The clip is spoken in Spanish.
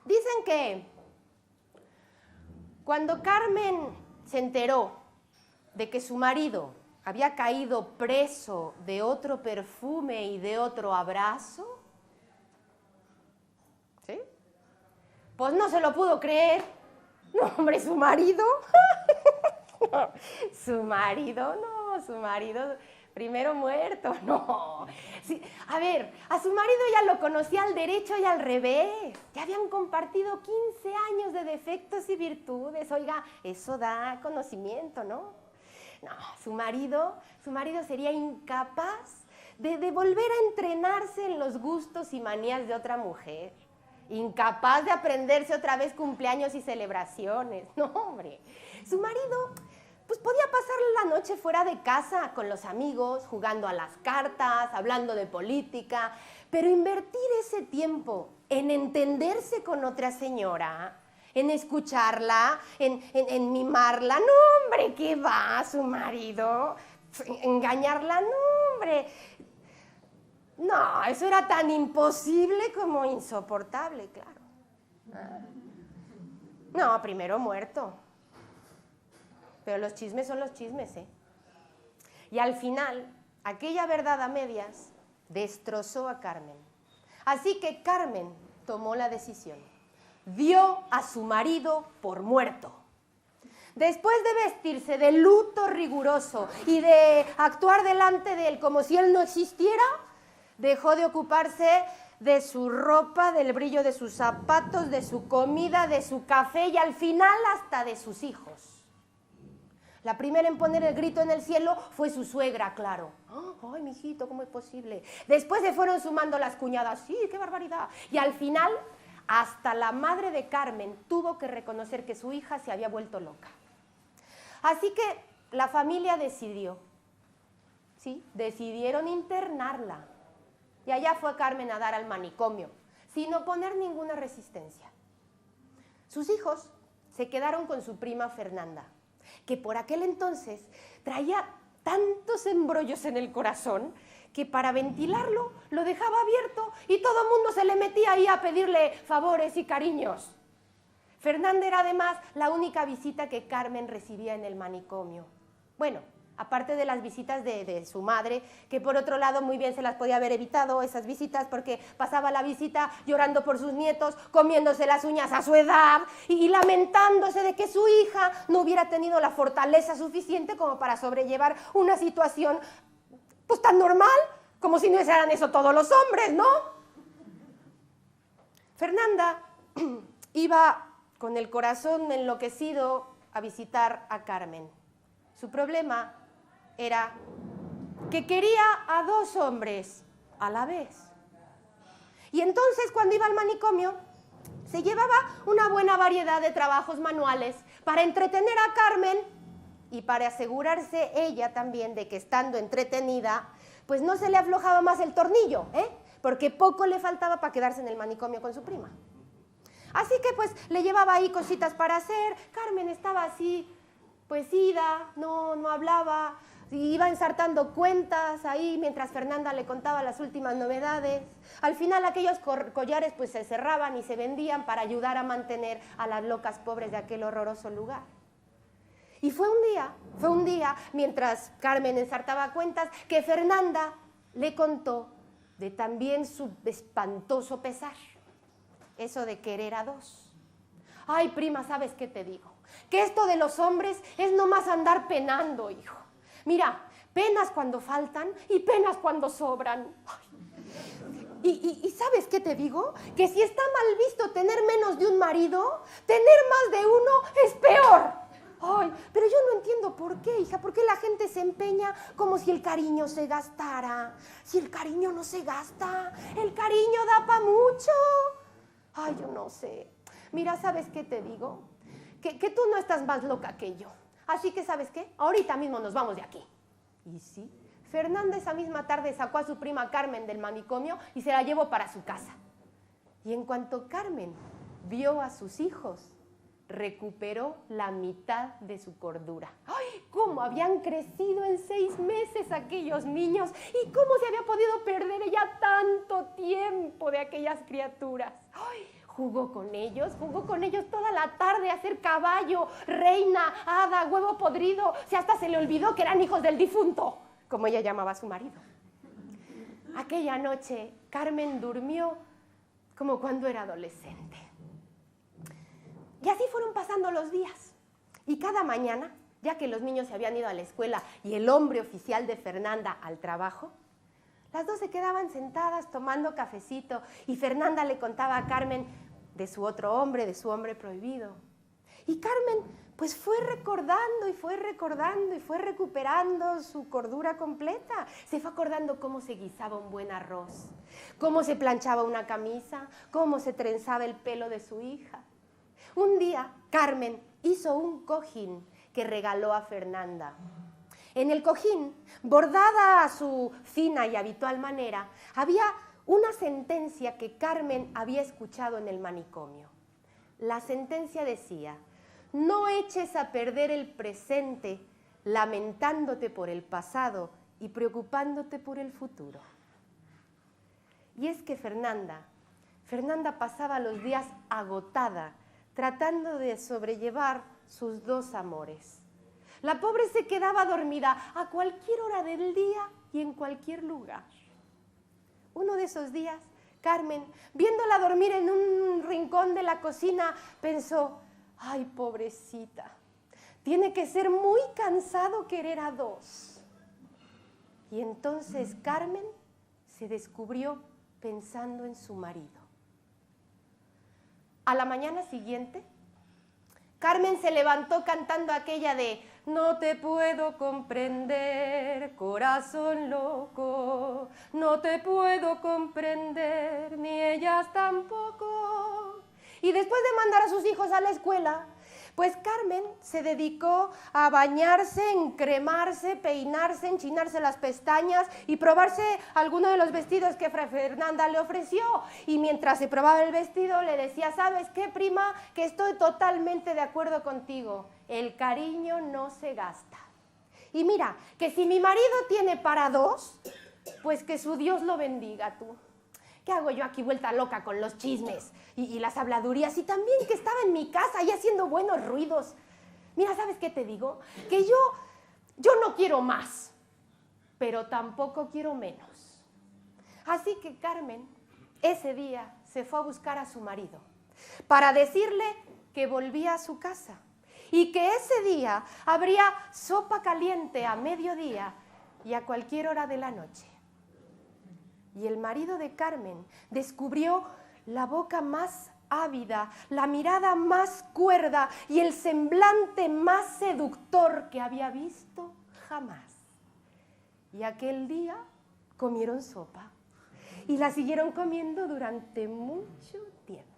Dicen que cuando Carmen se enteró de que su marido había caído preso de otro perfume y de otro abrazo, ¿sí? Pues no se lo pudo creer. No, hombre, su marido. Su marido, primero muerto, no. Sí, a ver, a su marido ya lo conocía al derecho y al revés. Ya habían compartido 15 años de defectos y virtudes. Oiga, eso da conocimiento, ¿no? No, su marido sería incapaz de volver a entrenarse en los gustos y manías de otra mujer. Incapaz de aprenderse otra vez cumpleaños y celebraciones. No, hombre. Su marido, pues podía pasar la noche fuera de casa con los amigos, jugando a las cartas, hablando de política, pero invertir ese tiempo en entenderse con otra señora, en escucharla, en mimarla, no, hombre, ¿qué va su marido? Engañarla, no, hombre. No, eso era tan imposible como insoportable, claro. No, primero muerto. Pero los chismes son los chismes, ¿eh? Y al final, aquella verdad a medias destrozó a Carmen. Así que Carmen tomó la decisión. Dio a su marido por muerto. Después de vestirse de luto riguroso y de actuar delante de él como si él no existiera, dejó de ocuparse de su ropa, del brillo de sus zapatos, de su comida, de su café y al final hasta de sus hijos. La primera en poner el grito en el cielo fue su suegra, claro. ¡Ay, mijito, ¿cómo es posible? Después se fueron sumando las cuñadas. ¡Sí, qué barbaridad! Y al final, hasta la madre de Carmen tuvo que reconocer que su hija se había vuelto loca. Así que la familia decidió, ¿sí? Decidieron internarla. Y allá fue Carmen a dar al manicomio, sin oponer ninguna resistencia. Sus hijos se quedaron con su prima Fernanda, que por aquel entonces traía tantos embrollos en el corazón que para ventilarlo lo dejaba abierto y todo el mundo se le metía ahí a pedirle favores y cariños. Fernanda era además la única visita que Carmen recibía en el manicomio. Bueno, aparte de las visitas de su madre, que por otro lado muy bien se las podía haber evitado esas visitas porque pasaba la visita llorando por sus nietos, comiéndose las uñas a su edad y lamentándose de que su hija no hubiera tenido la fortaleza suficiente como para sobrellevar una situación pues tan normal como si no hicieran eso todos los hombres, ¿no? Fernanda iba con el corazón enloquecido a visitar a Carmen. Su problema era que quería a dos hombres a la vez. Y entonces, cuando iba al manicomio, se llevaba una buena variedad de trabajos manuales para entretener a Carmen y para asegurarse ella también de que estando entretenida, pues no se le aflojaba más el tornillo, porque poco le faltaba para quedarse en el manicomio con su prima. Así que pues le llevaba ahí cositas para hacer. Carmen estaba así, pues ida, no hablaba, iba ensartando cuentas ahí mientras Fernanda le contaba las últimas novedades. Al final aquellos collares pues se cerraban y se vendían para ayudar a mantener a las locas pobres de aquel horroroso lugar. Y fue un día, mientras Carmen ensartaba cuentas, que Fernanda le contó de también su espantoso pesar, eso de querer a dos. Ay, prima, ¿sabes qué te digo? Que esto de los hombres es nomás andar penando, hijo. Mira, penas cuando faltan y penas cuando sobran. ¿Y sabes qué te digo? Que si está mal visto tener menos de un marido, tener más de uno es peor. Ay, pero yo no entiendo por qué, hija. ¿Por qué la gente se empeña como si el cariño se gastara? Si el cariño no se gasta, el cariño da pa' mucho. Ay, yo no sé. Mira, ¿sabes qué te digo? Que tú no estás más loca que yo. Así que, ¿sabes qué? Ahorita mismo nos vamos de aquí. Y sí, Fernanda esa misma tarde sacó a su prima Carmen del manicomio y se la llevó para su casa. Y en cuanto Carmen vio a sus hijos, recuperó la mitad de su cordura. ¡Ay! ¿Cómo habían crecido en 6 meses aquellos niños? ¿Y cómo se había podido perder ella tanto tiempo de aquellas criaturas? ¡Ay! jugó con ellos toda la tarde a ser caballo, reina, hada, huevo podrido. Si hasta se le olvidó que eran hijos del difunto, como ella llamaba a su marido. Aquella noche, Carmen durmió como cuando era adolescente. Y así fueron pasando los días. Y cada mañana, ya que los niños se habían ido a la escuela y el hombre oficial de Fernanda al trabajo, las dos se quedaban sentadas tomando cafecito y Fernanda le contaba a Carmen de su otro hombre, de su hombre prohibido. Y Carmen pues fue recordando y fue recordando y fue recuperando su cordura completa. Se fue acordando cómo se guisaba un buen arroz, cómo se planchaba una camisa, cómo se trenzaba el pelo de su hija. Un día Carmen hizo un cojín que regaló a Fernanda. En el cojín, bordada a su fina y habitual manera, había una sentencia que Carmen había escuchado en el manicomio. La sentencia decía: no eches a perder el presente lamentándote por el pasado y preocupándote por el futuro. Y es que Fernanda pasaba los días agotada tratando de sobrellevar sus dos amores. La pobre se quedaba dormida a cualquier hora del día y en cualquier lugar. Uno de esos días, Carmen, viéndola dormir en un rincón de la cocina, pensó: ay, pobrecita, tiene que ser muy cansado querer a dos. Y entonces Carmen se descubrió pensando en su marido. A la mañana siguiente, Carmen se levantó cantando aquella de: no te puedo comprender, corazón loco, no te puedo comprender, ni ellas tampoco. Y después de mandar a sus hijos a la escuela, pues Carmen se dedicó a bañarse, encremarse, peinarse, enchinarse las pestañas y probarse alguno de los vestidos que Fernanda le ofreció. Y mientras se probaba el vestido le decía: ¿sabes qué, prima? Que estoy totalmente de acuerdo contigo. El cariño no se gasta. Y mira, que si mi marido tiene para dos, pues que su Dios lo bendiga tú. ¿Qué hago yo aquí vuelta loca con los chismes y las habladurías? Y también que estaba en mi casa ahí haciendo buenos ruidos. Mira, ¿sabes qué te digo? Que yo no quiero más, pero tampoco quiero menos. Así que Carmen ese día se fue a buscar a su marido para decirle que volvía a su casa y que ese día habría sopa caliente a mediodía y a cualquier hora de la noche. Y el marido de Carmen descubrió la boca más ávida, la mirada más cuerda y el semblante más seductor que había visto jamás. Y aquel día comieron sopa y la siguieron comiendo durante mucho tiempo.